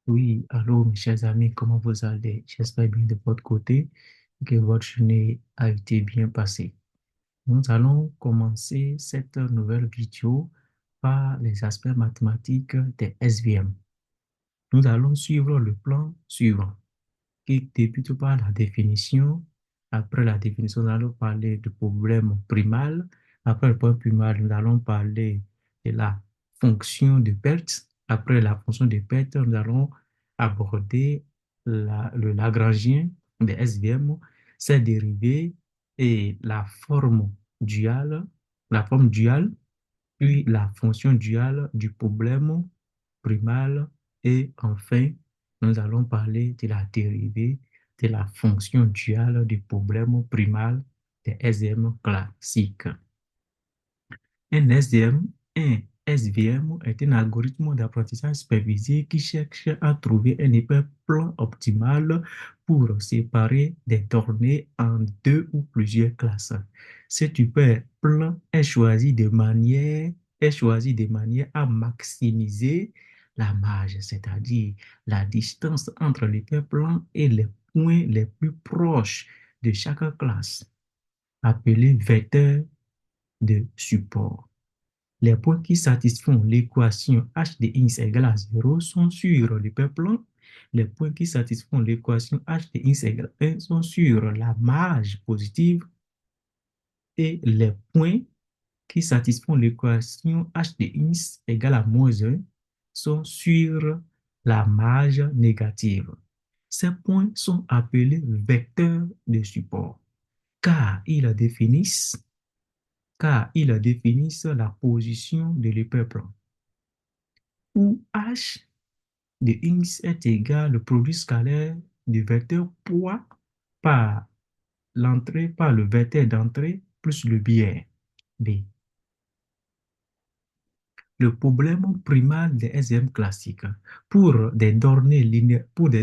Oui, allô mes chers amis, comment vous allez? J'espère bien de votre côté que votre journée a été bien passée. Nous allons commencer cette nouvelle vidéo par les aspects mathématiques des SVM. Nous allons suivre le plan suivant qui débute par la définition. Après la définition, nous allons parler du problème primal. Après le problème primal, nous allons parler de la fonction de perte. Après la fonction de perte, nous allons aborder le Lagrangien des SVM, ses dérivés et la forme duale, puis la fonction duale du problème primal. Et enfin, nous allons parler de la dérivée de la fonction duale du problème primal des SVM classiques. Un SVM, un SVM est un algorithme d'apprentissage supervisé qui cherche à trouver un hyperplan optimal pour séparer des données en deux ou plusieurs classes. Cet hyperplan est choisi de manière à maximiser la marge, c'est-à-dire la distance entre l'hyperplan et les points les plus proches de chaque classe, appelés vecteurs de support. Les points qui satisfont l'équation h de x égale à 0 sont sur l'hyperplan. Les points qui satisfont l'équation h de x égale à 1 sont sur la marge positive. Et les points qui satisfont l'équation h de x égale à moins 1 sont sur la marge négative. Ces points sont appelés vecteurs de support car ils définissent la position de l'hyperplan, où h de x est égal au produit scalaire du vecteur poids par par le vecteur d'entrée plus le biais b. Le problème primal des SVM classiques. Pour des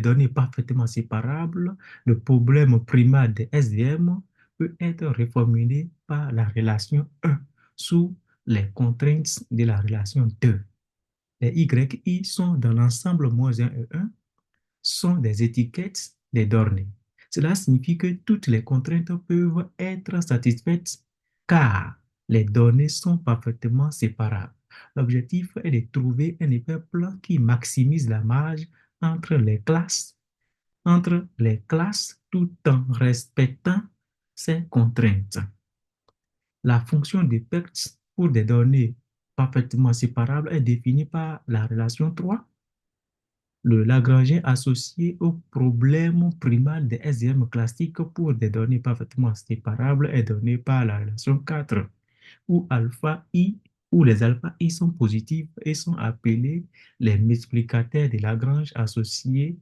données parfaitement séparables, le problème primal des SVM peut être reformulé par la relation 1 sous les contraintes de la relation 2. Les YI sont dans l'ensemble moins 1 et 1 sont des étiquettes des données. Cela signifie que toutes les contraintes peuvent être satisfaites car les données sont parfaitement séparables. L'objectif est de trouver un hyperplan qui maximise la marge entre les classes tout en respectant ces contraintes. La fonction de perte pour des données parfaitement séparables est définie par la relation 3. Le Lagrangien associé au problème primal des SVM classiques pour des données parfaitement séparables est donné par la relation 4, où alpha i, où les alpha i sont positifs et sont appelés les multiplicateurs de Lagrange associés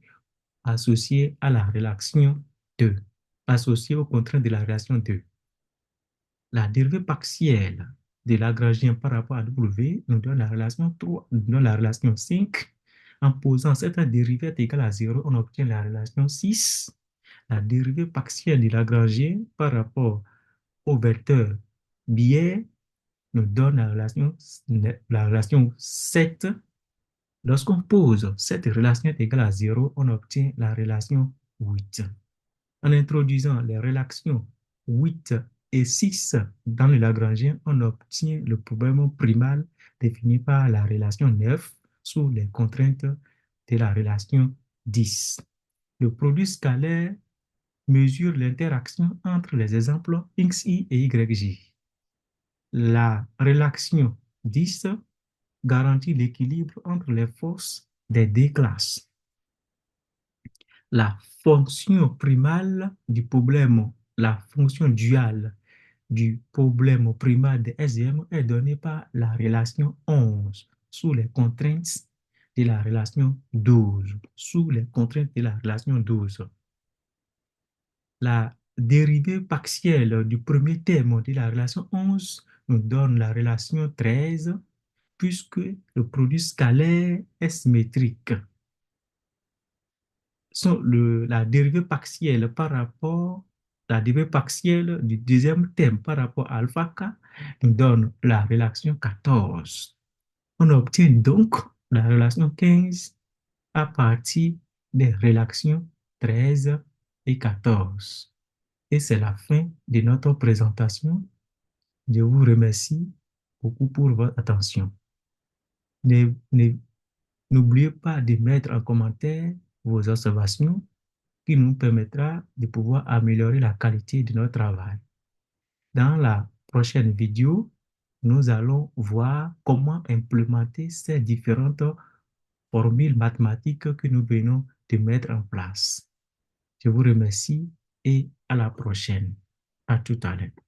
à la relation 2, associés aux contraintes de la relation 2. La dérivée partielle de Lagrangien par rapport à W nous donne la relation 3, nous donne la relation 5. En posant cette dérivée est égale à 0, on obtient la relation 6. La dérivée partielle de Lagrangien par rapport au vecteur biais nous donne la relation 7. Lorsqu'on pose cette relation est égale à 0, on obtient la relation 8. En introduisant les relations 8 et 6 dans le Lagrangien, on obtient le problème primal défini par la relation 9 sous les contraintes de la relation 10. Le produit scalaire mesure l'interaction entre les exemples xi et yj. La relation 10 garantit l'équilibre entre les forces des deux classes. La fonction primale du problème, la fonction duale du problème primal de SVM est donnée par la relation 11 sous les contraintes de la relation 12. Sous les contraintes de la relation 12. La dérivée partielle du premier terme de la relation 11 nous donne la relation 13 puisque le produit scalaire est symétrique. La dérivée partielle du deuxième terme par rapport à alpha k nous donne la relation 14. On obtient donc la relation 15 à partir des réactions 13 et 14. Et c'est la fin de notre présentation. Je vous remercie beaucoup pour votre attention. N'oubliez pas de mettre en commentaire vos observations qui nous permettra de pouvoir améliorer la qualité de notre travail. Dans la prochaine vidéo, nous allons voir comment implémenter ces différentes formules mathématiques que nous venons de mettre en place. Je vous remercie et à la prochaine. À tout à l'heure.